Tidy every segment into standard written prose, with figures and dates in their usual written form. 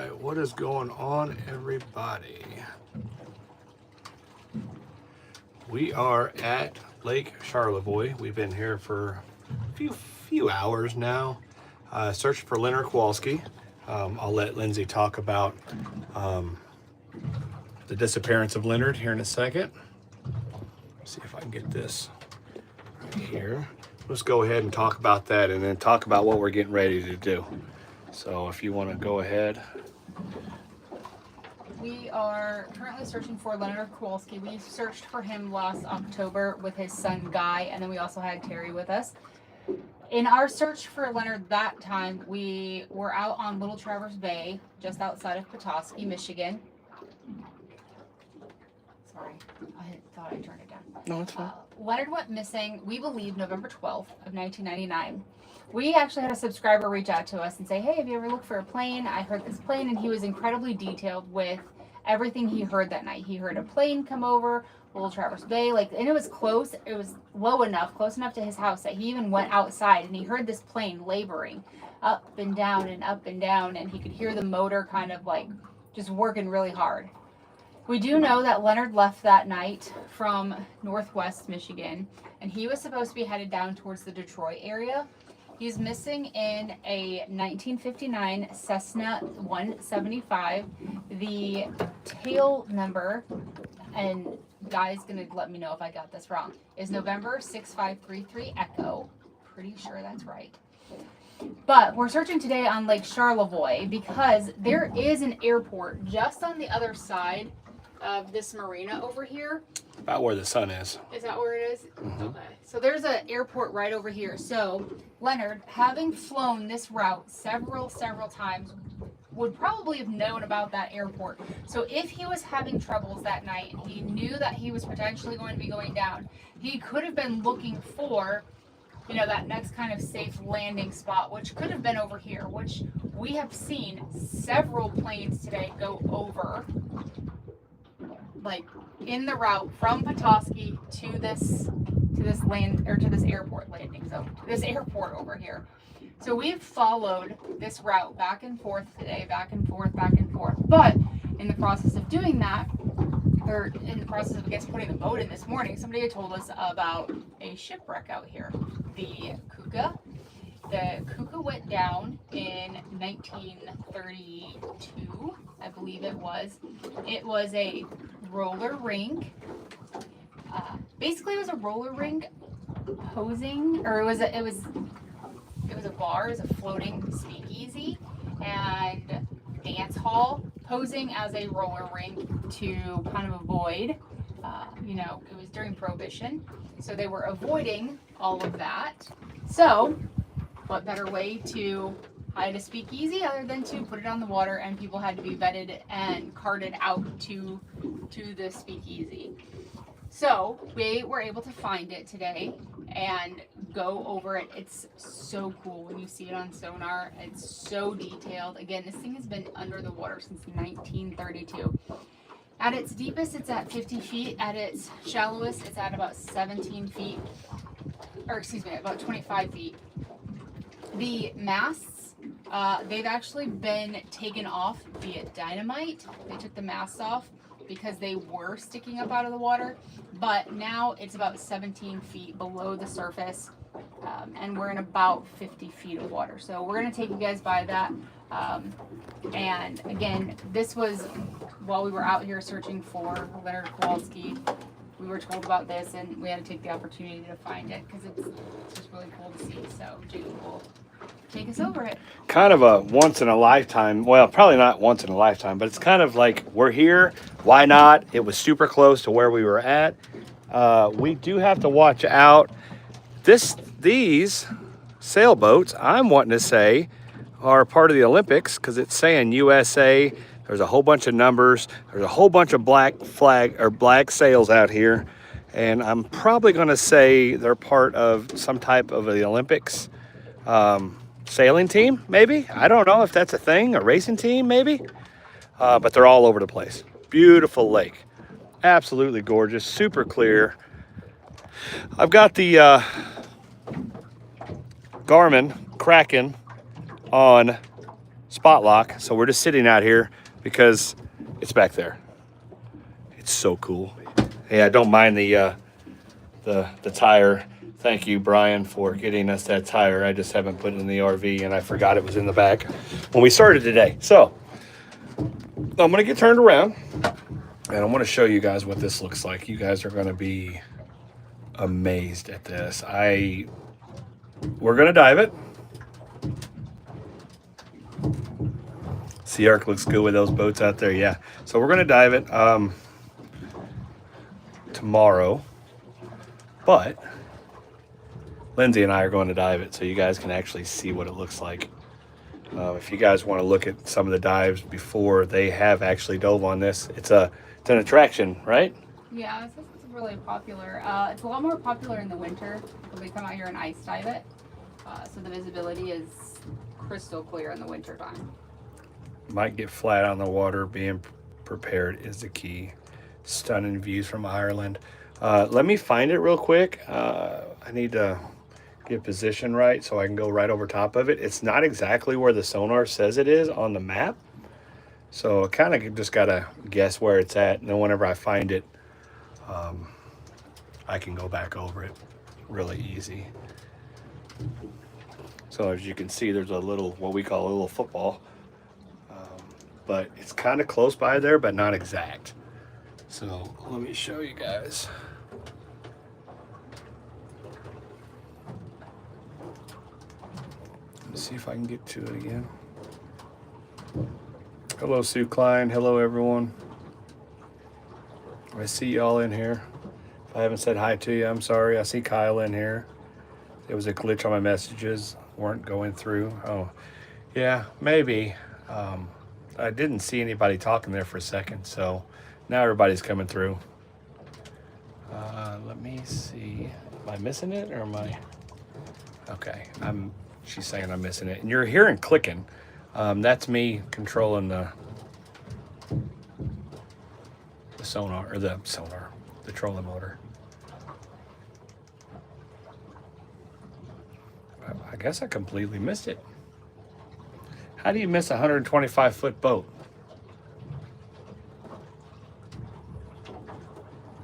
right, what is going on, everybody? We are at Lake Charlevoix. We've been here for a few hours now, searching for Leonard Kowalski. I'll let Lindsay talk about the disappearance of Leonard here in a second. Let's see if I can get this right here. Let's go ahead and talk about that and then talk about what we're getting ready to do. So if you want to go ahead. We are currently searching for Leonard Kowalski. We searched for him last October with his son Guy, and then we also had Terry with us. In our search for Leonard that time, we were out on Little Traverse Bay, just outside of Petoskey, Michigan. Sorry, I thought I turned it down. No, it's fine. Leonard went missing, we believe, November 12th of 1999. We actually had a subscriber reach out to us and say, hey, have you ever looked for a plane? I heard this plane, and he was incredibly detailed with everything he heard that night. He heard a plane come over Little Traverse Bay, and it was close. It was close enough to his house that he even went outside, and he heard this plane laboring up and down and up and down, and he could hear the motor kind of just working really hard. We do know that Leonard left that night from Northwest Michigan, and he was supposed to be headed down towards the Detroit area. He's missing in a 1959 Cessna 175. The tail number, and Guy's gonna let me know if I got this wrong, is November 6533 Echo. Pretty sure that's right. But we're searching today on Lake Charlevoix because there is an airport just on the other side of this marina over here. About where the sun is. Is that where it is? Mm-hmm. Okay. So there's an airport right over here. So Leonard, having flown this route several times, would probably have known about that airport. So if he was having troubles that night and he knew that he was potentially going to be going down, he could have been looking for, that next kind of safe landing spot, which could have been over here, which we have seen several planes today go over, in the route from Petoskey to this airport landing zone, to this airport over here. So we've followed this route back and forth today, back and forth. But in the process of doing that, or in the process of, putting the boat in this morning, somebody had told us about a shipwreck out here, the Keuka. The Keuka went down in 1932, I believe it was. It was a roller rink. Basically, it was a roller rink posing, or it was a bar, it was a floating speakeasy and dance hall posing as a roller rink to kind of avoid, it was during Prohibition, so they were avoiding all of that. So what better way to hide a speakeasy other than to put it on the water, and people had to be vetted and carted out to the speakeasy. So we were able to find it today and go over it. It's so cool when you see it on Sonar. It's so detailed. Again, this thing has been under the water since 1932. At its deepest, it's at 50 feet. At its shallowest, it's at about 17 feet, about 25 feet. The masts, they've actually been taken off via dynamite. They took the masts off because they were sticking up out of the water, but now it's about 17 feet below the surface, and we're in about 50 feet of water. So we're gonna take you guys by that. And again, this was while we were out here searching for Leonard Kowalski. We were told about this, and we had to take the opportunity to find it because it's just really cool to see. So Jacob will take us over it. Kind of a once in a lifetime. Well, probably not once in a lifetime, but it's kind of like we're here. Why not? It was super close to where we were at. We do have to watch out. These sailboats, I'm wanting to say, are part of the Olympics because it's saying USA. There's a whole bunch of numbers. There's a whole bunch of black flag or black sails out here. And I'm probably going to say they're part of some type of the Olympics sailing team, maybe. I don't know if that's a thing, a racing team, maybe. But they're all over the place. Beautiful lake. Absolutely gorgeous, super clear. I've got the Garmin Kraken on spot lock. So we're just sitting out here because it's back there. It's so cool. Hey, I don't mind the tire. Thank you, Brian, for getting us that tire. I just haven't put it in the RV, and I forgot it was in the back when we started today. So I'm going to get turned around, and I want to show you guys what this looks like. You guys are going to be amazed at this. We're going to dive it. SEAARK looks good with those boats out there. Yeah. So we're going to dive it tomorrow, but Lindsay and I are going to dive it so you guys can actually see what it looks like. If you guys want to look at some of the dives before they have actually dove on this, it's an attraction, right? Yeah, it's really popular. It's a lot more popular in the winter when we come out here and ice dive it. So the visibility is crystal clear in the winter time. Might get flat on the water. Being prepared is the key. Stunning views from Ireland. Let me find it real quick. I need to get position right so I can go right over top of it. It's not exactly where the sonar says it is on the map. So I kind of just got to guess where it's at. And then whenever I find it, I can go back over it really easy. So as you can see, there's a little, what we call a little football. But it's kind of close by there, but not exact. So let me show you guys. Let's see if I can get to it again. Hello, Sue Klein. Hello, everyone. I see y'all in here. If I haven't said hi to you, I'm sorry. I see Kyle in here. There was a glitch on my messages. Weren't going through. Oh, yeah, maybe. I didn't see anybody talking there for a second, so now everybody's coming through. Let me see. Am I missing it or am I? Okay, she's saying I'm missing it. And you're hearing clicking. That's me controlling the sonar, the trolling motor. I guess I completely missed it. How do you miss a 125-foot boat?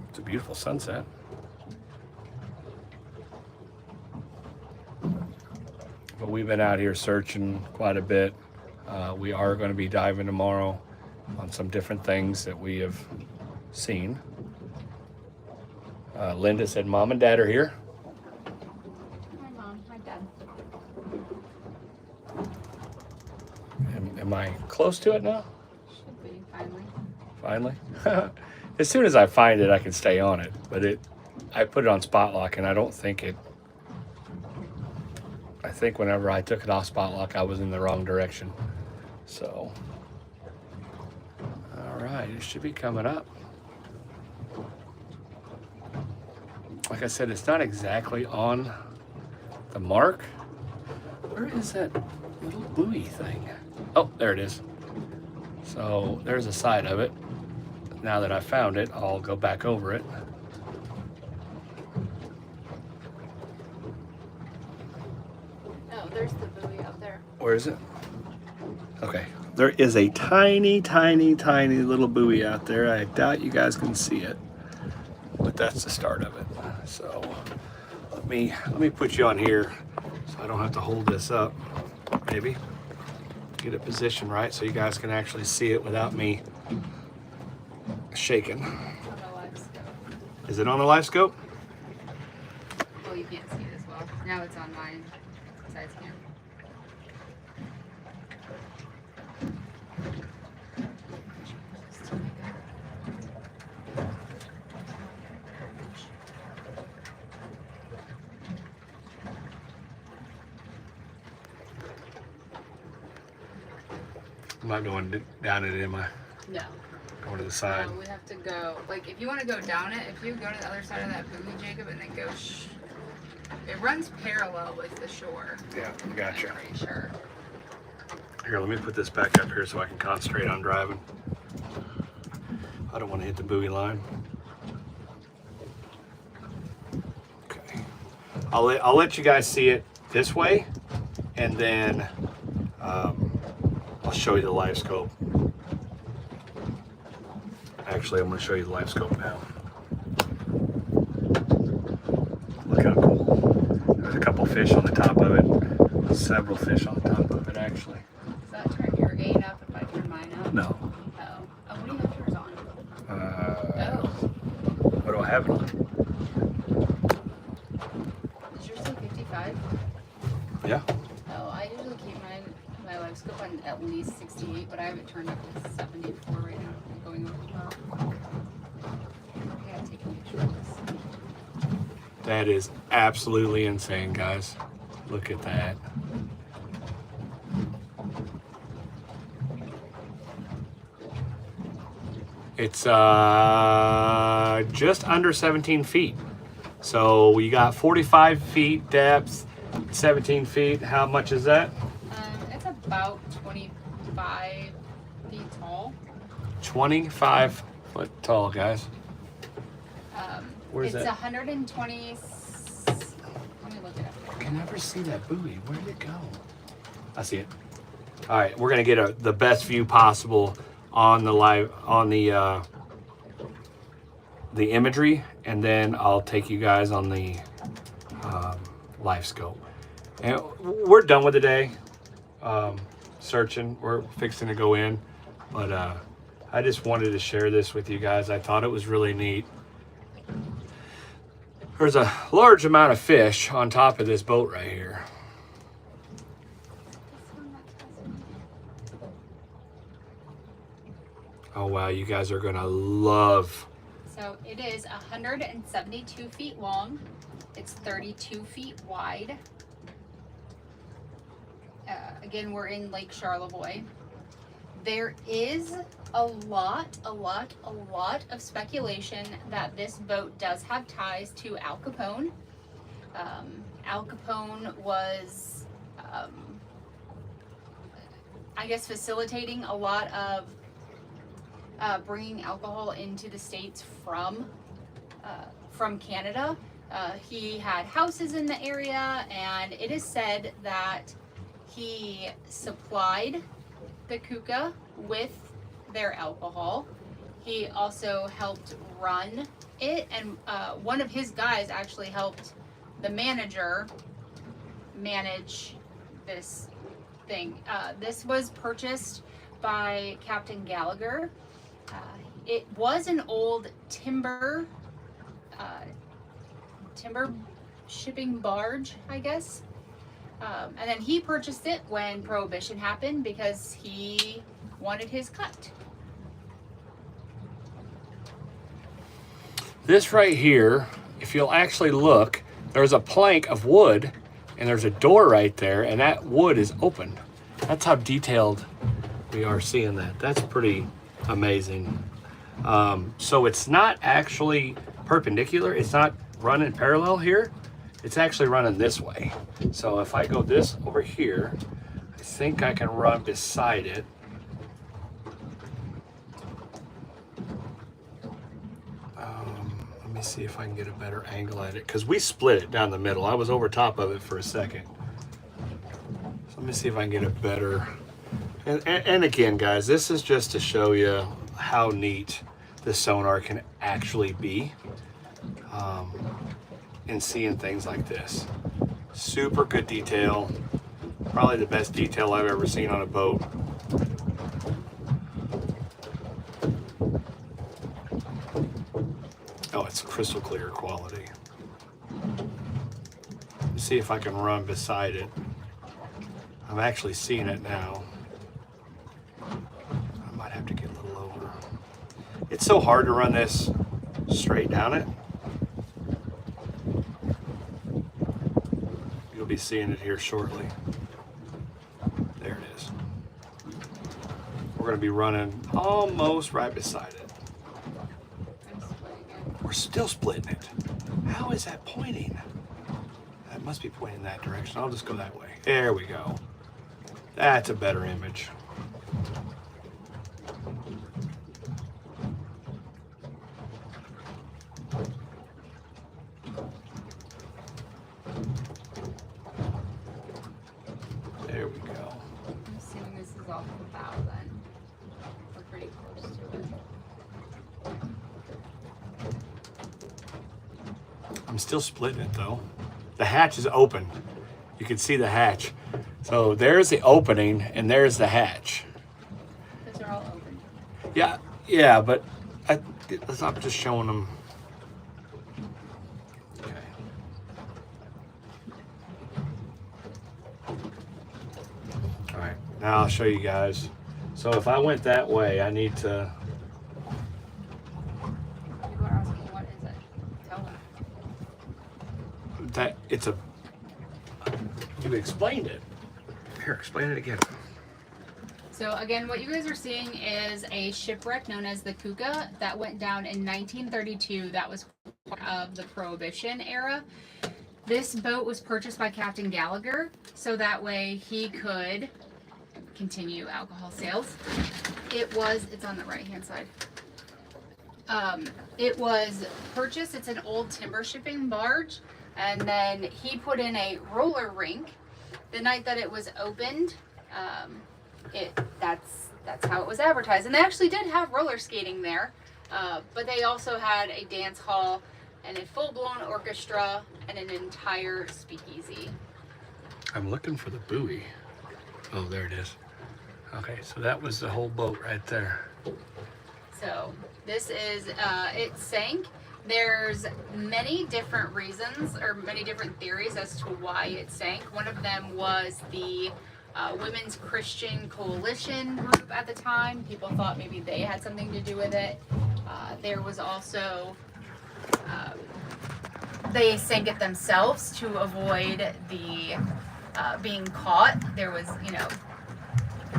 It's a beautiful sunset. But we've been out here searching quite a bit. We are going to be diving tomorrow on some different things that we have seen. Linda said Mom and Dad are here. Hi, Mom. Hi, Dad. Am I close to it now? Should be, finally. Finally? As soon as I find it, I can stay on it. But I put it on spot lock, and I don't think it... I think whenever I took it off spot lock, I was in the wrong direction. So... all right, it should be coming up. Like I said, it's not exactly on the mark. Where is that little buoy thing? Oh, there it is. So there's a side of it. Now that I found it, I'll go back over it. Oh, there's the buoy out there. Where is it? Okay. There is a tiny, tiny, tiny little buoy out there. I doubt you guys can see it, but that's the start of it. So let me put you on here so I don't have to hold this up. Maybe get it positioned right so you guys can actually see it without me shaking. On the live scope. Is it on the live scope? Well, you can't see it as well. Now it's on mine. Side scan. I'm not going down it, am I? No. Going to the side. We have to go, like, if you want to go down it, if you go to the other side of that buoy, Jacob, and then go, it runs parallel with the shore. Yeah, gotcha. I'm pretty sure. Here, let me put this back up here so I can concentrate on driving. I don't want to hit the buoy line. Okay. I'll let you guys see it this way, and then show you the live scope. Actually, I'm going to show you the live scope now. Look how cool. There's a couple fish on the top of it. Several fish on the top of it, actually. Does that turn your gain up if I turn mine up? No. Oh. Oh, what do you have yours on? Oh. What do I have it on? Is yours still 55? Yeah. Oh, I usually keep my live scope on at least 68, but I have it turned up to 74 right now. I'm going over tomorrow. I gotta take a picture of this. That is absolutely insane, guys. Look at that. It's just under 17 feet. So you got 45 feet depth, 17 feet. How much is that? It's about 25 feet tall. 25 foot tall, guys. Where's It's that? 120. Let me look it up. I can never see that buoy. Where did it go? I see it. All right, we're gonna get the best view possible on the imagery, and then I'll take you guys on the live scope. And we're done with the day searching. We're fixing to go in, but I just wanted to share this with you guys. I thought it was really neat. There's a large amount of fish on top of this boat right here. Oh wow, you guys are gonna love. So it is 172 feet long. It's 32 feet wide. Again, we're in Lake Charlevoix. There is a lot of speculation that this boat does have ties to Al Capone. Al Capone was, I guess, facilitating a lot of bringing alcohol into the States from Canada. He had houses in the area, and it is said that he supplied the Keuka with their alcohol. He also helped run it, and one of his guys actually helped the manager manage this thing. This was purchased by Captain Gallagher. It was an old timber shipping barge, I guess. And then he purchased it when Prohibition happened because he wanted his cut. This right here, if you'll actually look, there's a plank of wood and there's a door right there, and that wood is open. That's how detailed we are seeing that. That's pretty amazing. So it's not actually perpendicular. It's not running parallel here. It's actually running this way. So if I go this over here, I think I can run beside it. Let me see if I can get a better angle at it, because we split it down the middle. I was over top of it for a second. So let me see if I can get a better, and again, guys, this is just to show you how neat the sonar can actually be. And seeing things like this. Super good detail. Probably the best detail I've ever seen on a boat. Oh, it's crystal clear quality. Let's see if I can run beside it. I'm actually seeing it now. I might have to get a little over. It's so hard to run this straight down it. You'll be seeing it here shortly. There it is. We're going to be running almost right beside it. We're still splitting it. How is that pointing? That must be pointing that direction. I'll just go that way. There we go. That's a better image. I'm assuming this is off the bow. I'm still splitting it though. The hatch is open. You can see the hatch. So there's the opening and there's the hatch. Those are all open. Yeah, but I'm just showing them. Okay. All right, now I'll show you guys. So if I went that way, I need to. People are asking, what is it? Tell them. That it's a. You explained it. Here, explain it again. So again, what you guys are seeing is a shipwreck known as the Keuka that went down in 1932. That was part of the Prohibition era. This boat was purchased by Captain Gallagher, so that way he could continue alcohol sales. It's on the right hand side. It was purchased, it's an old timber shipping barge, and then he put in a roller rink. The night that it was opened, that's how it was advertised. And they actually did have roller skating there, but they also had a dance hall and a full-blown orchestra and an entire speakeasy. I'm looking for the buoy. Oh, there it is. Okay, so that was the whole boat right there. So this is, it sank. There's many different reasons or many different theories as to why it sank. One of them was the Women's Christian Coalition group at the time. People thought maybe they had something to do with it. There was also, they sank it themselves to avoid the being caught. There was,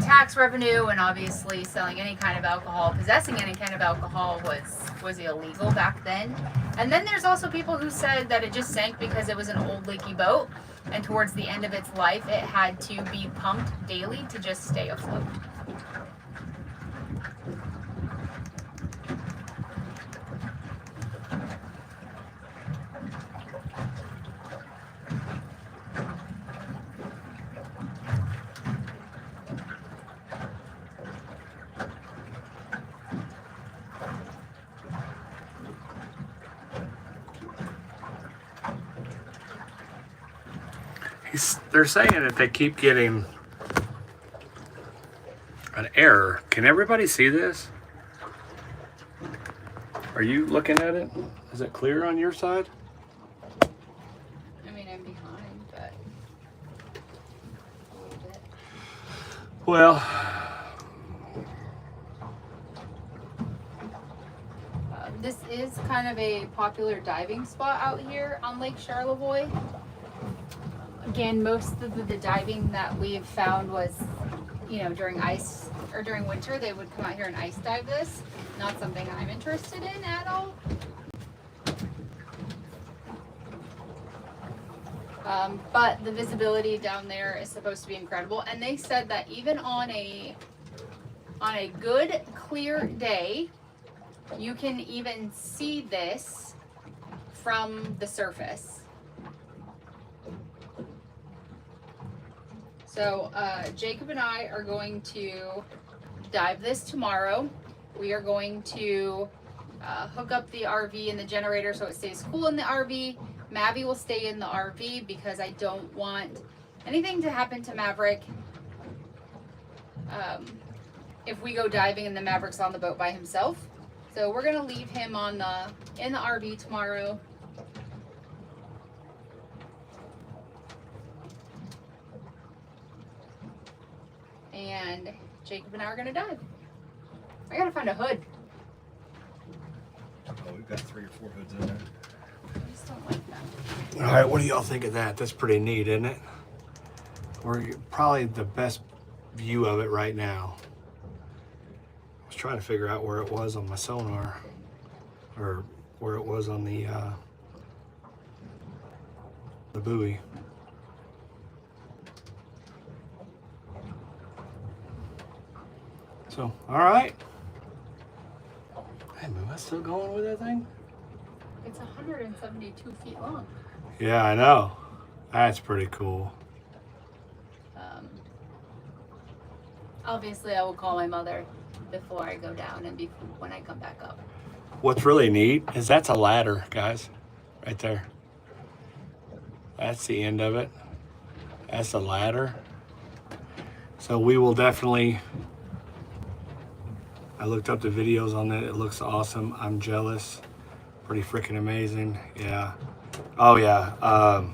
tax revenue, and obviously selling any kind of alcohol, possessing any kind of alcohol was illegal back then. And then there's also people who said that it just sank because it was an old leaky boat, and towards the end of its life it had to be pumped daily to just stay afloat. They're saying that they keep getting an error. Can everybody see this? Are you looking at it? Is it clear on your side? I mean, I'm behind, but a little bit. Well, this is kind of a popular diving spot out here on Lake Charlevoix. Again, most of the diving that we've found was, during ice or during winter, they would come out here and ice dive this. Not something I'm interested in at all. But the visibility down there is supposed to be incredible. And they said that even on a good, clear day, you can even see this from the surface. So Jacob and I are going to dive this tomorrow. We are going to hook up the RV and the generator so it stays cool in the RV. Mavi will stay in the RV because I don't want anything to happen to Maverick if we go diving and the Maverick's on the boat by himself. So we're gonna leave him in the RV tomorrow. And Jacob and I are gonna dive. I gotta find a hood. Oh, we've got 3 or 4 hoods in there. I just don't like that. all right, what do y'all think of that? That's pretty neat, isn't it? We're probably the best view of it right now. I was trying to figure out where it was on my sonar, or where it was on the buoy. So, all right. Hey, am I still going with that thing? It's 172 feet long. Yeah, I know. That's pretty cool. Obviously, I will call my mother before I go down and when I come back up. What's really neat is that's a ladder, guys, right there. That's the end of it. That's the ladder. So we will definitely, I looked up the videos on it. It looks awesome. I'm jealous. Pretty freaking amazing. Yeah. Oh yeah. I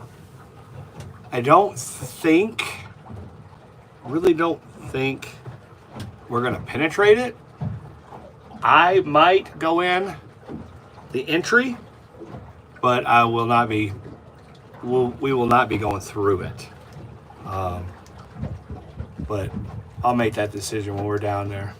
really don't think we're gonna penetrate it. I might go in the entry, but I will not be, we will not be going through it. But I'll make that decision when we're down there.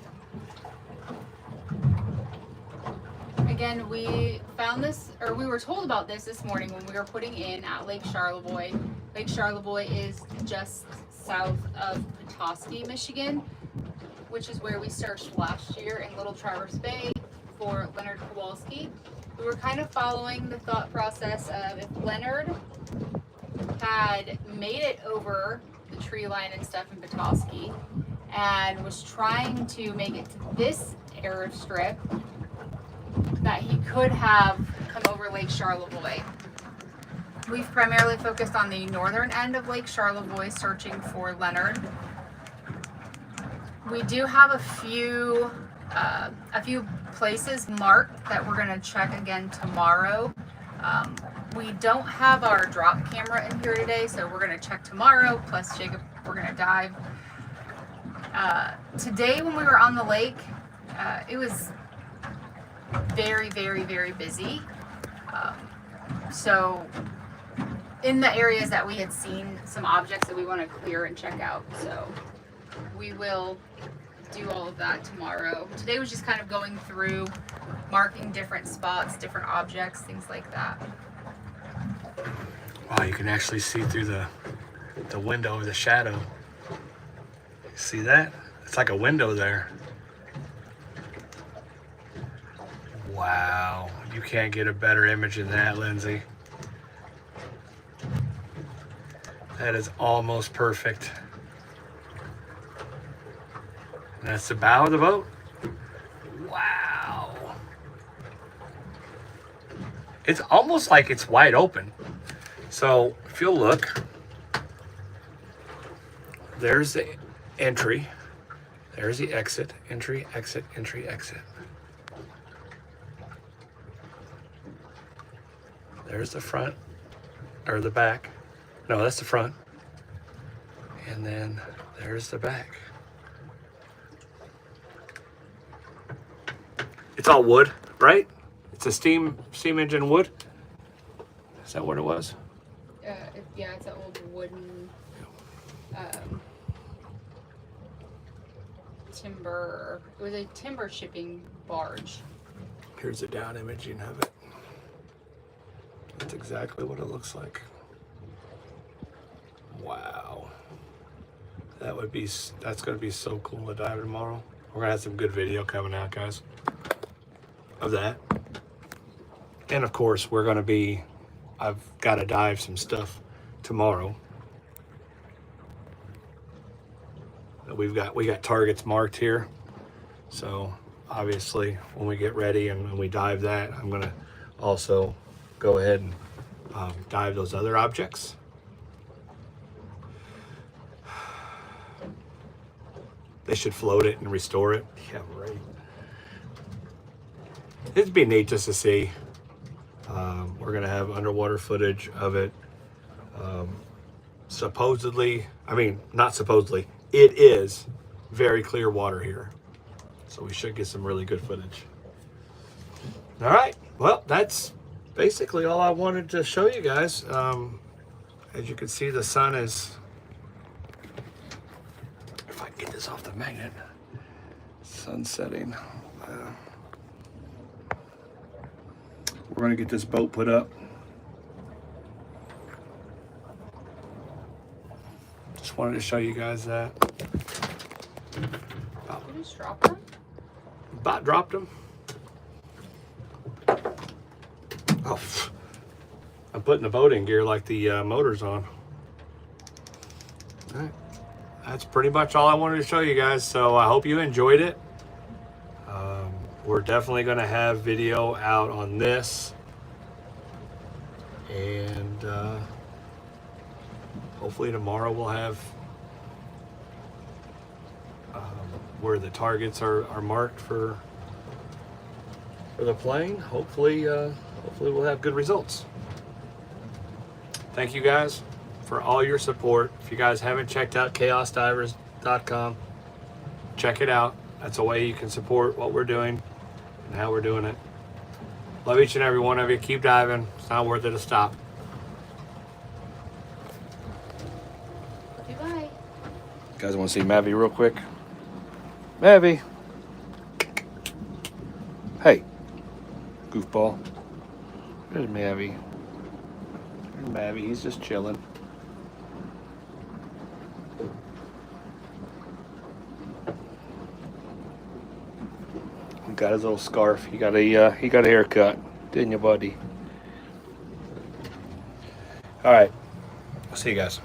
Again, we found this, or we were told about this morning when we were putting in at Lake Charlevoix. Lake Charlevoix is just south of Petoskey, Michigan, which is where we searched last year in Little Traverse Bay for Leonard Kowalski. We were kind of following the thought process of if Leonard had made it over the tree line and stuff in Petoskey and was trying to make it to this airstrip, that he could have come over Lake Charlevoix. We've primarily focused on the northern end of Lake Charlevoix searching for Leonard. We do have a few places marked that we're going to check again tomorrow. We don't have our drop camera in here today, so we're going to check tomorrow. Plus, Jacob, we're going to dive. Today, when we were on the lake, it was very, very, very busy. So, in the areas that we had seen some objects that we want to clear and check out. So, we will do all of that tomorrow. Today was just kind of going through, marking different spots, different objects, things like that. Wow, you can actually see through the window of the shadow. See that? It's like a window there. Wow, you can't get a better image than that, Lindsay. That is almost perfect. And that's the bow of the boat. Wow. It's almost like it's wide open. So if you'll look, there's the entry, there's the exit, entry, exit, entry, exit. There's the front, or the back. No, that's the front. And then there's the back. It's all wood, right? It's a steam engine wood. Is that what it was? Yeah, it's an old wooden timber. It was a timber shipping barge. Here's a down imaging of it. That's exactly what it looks like. Wow. That's gonna be so cool to dive tomorrow. We're gonna have some good video coming out, guys, of that. And of course, I've got to dive some stuff tomorrow. We got targets marked here. So obviously when we get ready and when we dive that, I'm gonna also go ahead and dive those other objects. They should float it and restore it. Yeah, right. It'd be neat just to see. We're gonna have underwater footage of it. Supposedly, I mean, not supposedly, it is very clear water here. So we should get some really good footage. All right, well, that's basically all I wanted to show you guys. As you can see, the sun is, if I can get this off the magnet, sun setting. We're gonna get this boat put up. Just wanted to show you guys that. Did you just drop them? About dropped them. Oh, I'm putting the boat in gear like the motor's on. All right, that's pretty much all I wanted to show you guys. So I hope you enjoyed it. We're definitely going to have video out on this, and hopefully tomorrow we'll have where the targets are marked for the plane. Hopefully we'll have good results. Thank you guys for all your support. If you guys haven't checked out ChaosDivers.com, check it out. That's a way you can support what we're doing and how we're doing it. Love each and every one of you. Keep diving. It's not worth it to stop. Goodbye. You guys want to see Mavi real quick? Mavi. Hey. Goofball. There's Mavi. There's Mavi. He's just chilling. He got his little scarf. He got a haircut, didn't you, buddy? All right. I'll see you guys.